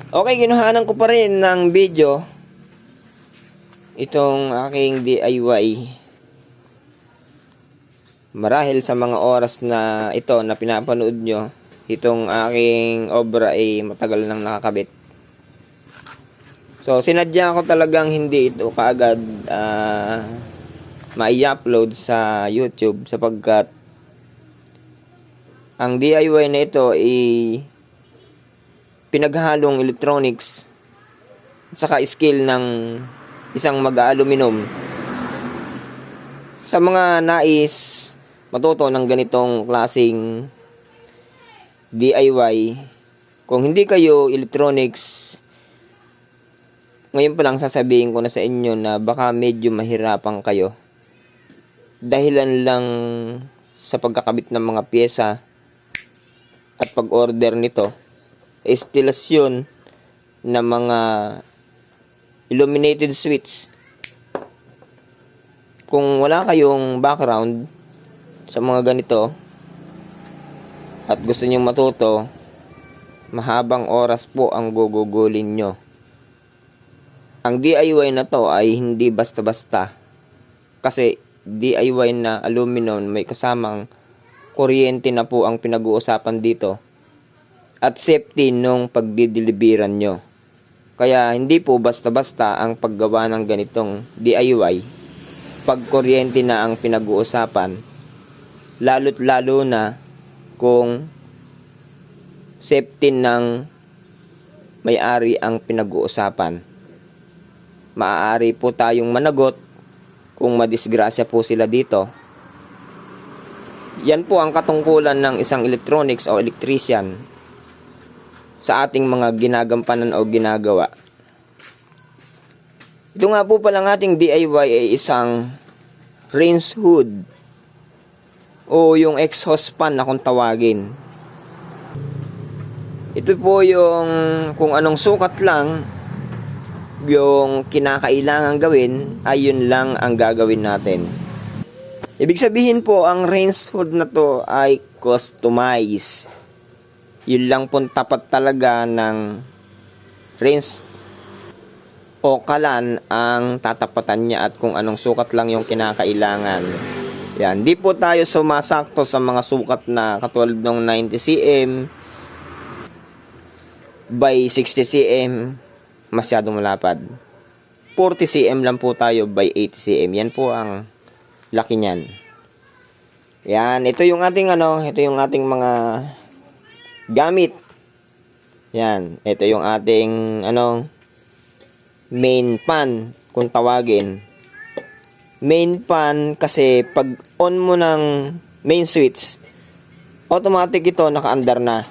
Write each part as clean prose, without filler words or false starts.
Okay, ginuhanan ko pa rin ng video itong aking DIY. Marahil sa mga oras na ito na pinapanood nyo, itong aking obra ay matagal nang nakakabit. So, sinadya ko talagang hindi ito kaagad mai-upload sa YouTube sapagkat ang DIY na ito ay pinaghalong electronics at saka skill ng isang mag-aluminum. Sa mga nais matuto ng ganitong klaseng DIY, kung hindi kayo electronics, ngayon pa lang sasabihin ko na sa inyo na baka medyo mahirapan kayo. Dahilan lang sa pagkakabit ng mga pyesa at pag-order nito, instalasyon ng mga illuminated switch. Kung wala kayong background sa mga ganito at gusto nyong matuto, mahabang oras po ang gugugulin nyo. Ang DIY na to ay hindi basta-basta kasi DIY na aluminum, may kasamang kuryente na po ang pinag-uusapan dito at safety nung pagdideliveran nyo. Kaya hindi po basta-basta ang paggawa ng ganitong DIY pag kuryente na ang pinag-uusapan, lalo't lalo na kung safety ng may-ari ang pinag-uusapan. Maaari po tayong managot kung madisgrasya po sila dito. Yan po ang katungkulan ng isang electronics o electrician sa ating mga ginagampanan o ginagawa. Ito nga po palang ating DIY ay isang rinse hood o yung exhaust fan na kung tawagin. Ito po yung kung anong sukat lang yung kinakailangan gawin, ay yun lang ang gagawin natin. Ibig sabihin po, ang rinse hood na to ay customize. Yun lang po tapat talaga ng rinse o kalan ang tatapatan niya at kung anong sukat lang yung kinakailangan. Yan, di po tayo sumasakto sa mga sukat na katulad ng 90 cm by 60 cm. Masyadong malapad. 40 cm lang po tayo by 80 cm. Yan po ang laki niyan. Yan, ito yung ating ito yung ating mga gamit. Yan, ito yung ating main pan kung tawagin. Main pan kasi pag on mo ng main switch, automatic ito naka-under na.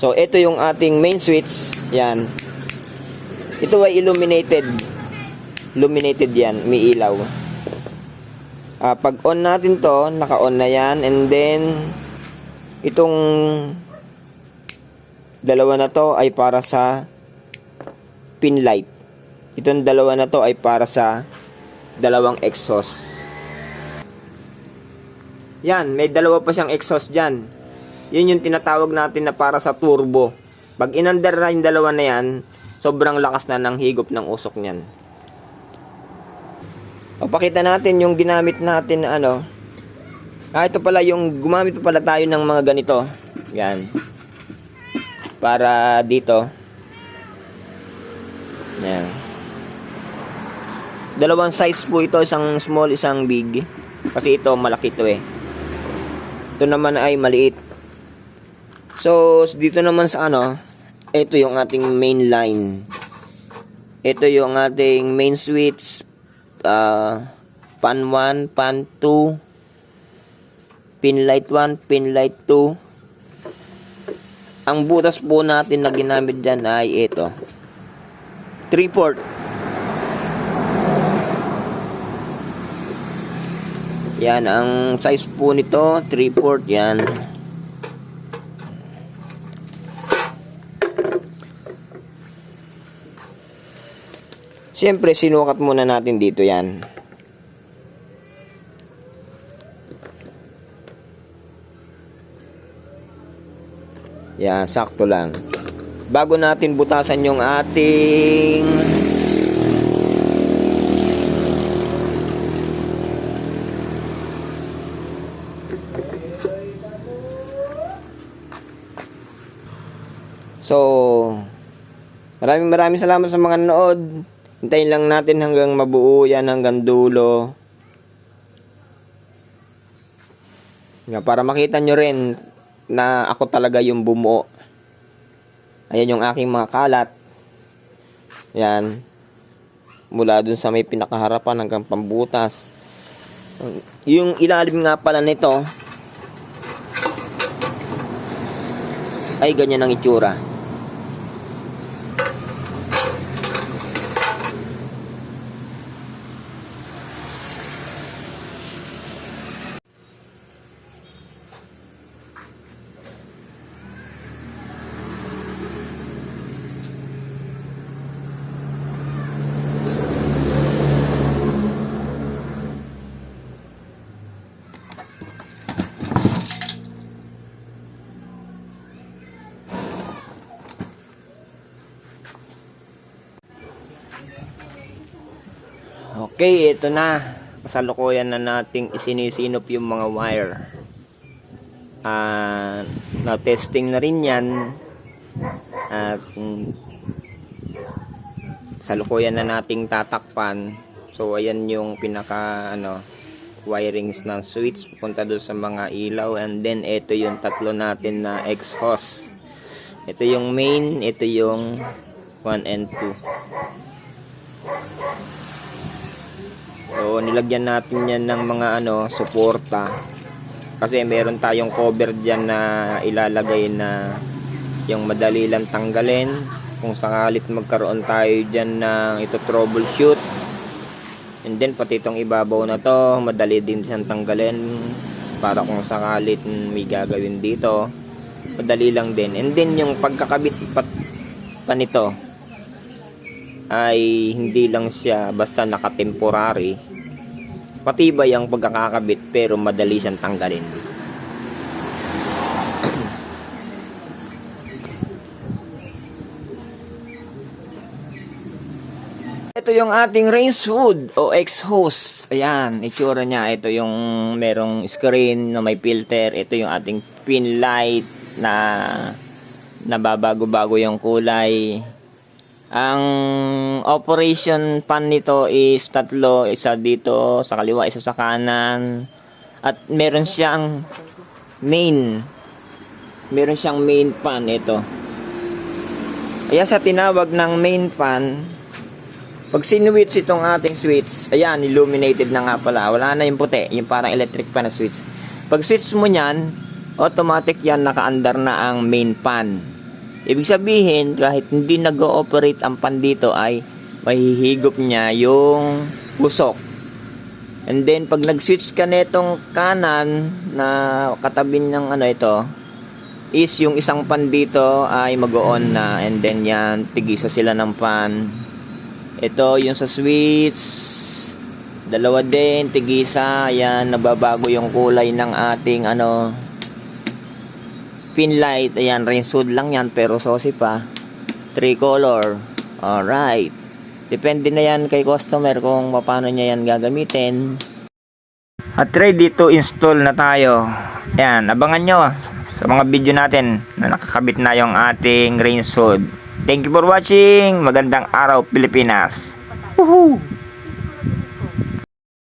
So ito yung ating main switch. Yan. Ito ay illuminated. Illuminated yan. May ilaw. Pag on natin to, naka-on na yan. And then, itong dalawa na to ay para sa pin light. Itong dalawa na to ay para sa dalawang exhaust. Yan. May dalawa pa siyang exhaust dyan. Yun yung tinatawag natin na para sa turbo. Pag in-under na yung dalawa na yan, sobrang lakas na ng higop ng usok niyan. O pakita natin yung ginamit natin na ito pala yung gumamit pa pala tayo ng mga ganito. Yan. Para dito. Yan. Dalawang size po ito, isang small, isang big. Kasi ito malaki ito eh. Ito naman ay maliit. So dito naman sa ito yung ating main line. Ito yung ating main switch, pan 1, pan 2, pin light 1, pin light 2. Ang butas po natin na ginamit dyan ay ito, 3/4. Yan, ang size po nito, 3/4 yan. Siyempre, sinukat muna natin dito yan. Yan, sakto lang. bago natin butasan yung ating maraming salamat sa mga nanood. Hintayin lang natin hanggang mabuo yan, hanggang dulo. Para makita nyo rin na ako talaga yung bumuo. Ayan yung aking mga kalat. Yan. Mula dun sa may pinakaharapan hanggang pambutas. Yung ilalim nga pala nito ay ganyan ang itsura. Okay, ito na. Kasalukuyan na nating isinisinop yung mga wire. Na-testing na rin yan. At kasalukuyan na nating tatakpan. So, ayan yung pinaka wirings ng switch punta doon sa mga ilaw. And then, ito yung tatlo natin na exhaust. Ito yung main, ito yung 1 and 2. So, nilagyan natin yan ng mga suporta. Kasi meron tayong cover dyan na ilalagay na yung madali lang tanggalin. Kung sakalit magkaroon tayo dyan ng ito troubleshoot. And then, pati itong ibabaw na to, madali din siyang tanggalin. Para kung sakalit may gagawin dito, madali lang din. And then, yung pagkakabit pa nito, ay hindi lang siya basta naka-temporary. Patibay ang pagkakakabit pero madali siyang tanggalin. Ito yung ating range hood o exhaust. Ayan, itsura niya. Ito yung merong screen na may filter. Ito yung ating pin light na nababago-bago yung kulay. Ang operation pan nito is tatlo, isa dito sa kaliwa, isa sa kanan. At meron siyang main pan ito. Ayan sa tinawag ng main pan. Pag sinwitch itong ating switch, ayan, illuminated na nga pala. Wala na yung puti, yung parang electric pan na switch. Pag switch mo yan, automatic yan, naka-under na ang main pan. Ibig sabihin, kahit hindi nag-ooperate ang pan dito ay mahihigop niya yung usok. And then, pag nag-switch ka netong kanan na katabi ng ito, is yung isang pan dito ay mag-on na. And then yan, tigisa sila ng pan. Ito, yung sa switch, dalawa din, tigisa. Yan, nababago yung kulay ng ating pin light. Ayan, range hood lang yan pero saucy pa. 3 color. Alright. Depende na yan kay customer kung paano niya yan gagamitin. At ready to install na tayo. Ayan, abangan nyo sa mga video natin na nakakabit na yung ating range hood. Thank you for watching. Magandang araw, Pilipinas. Woohoo!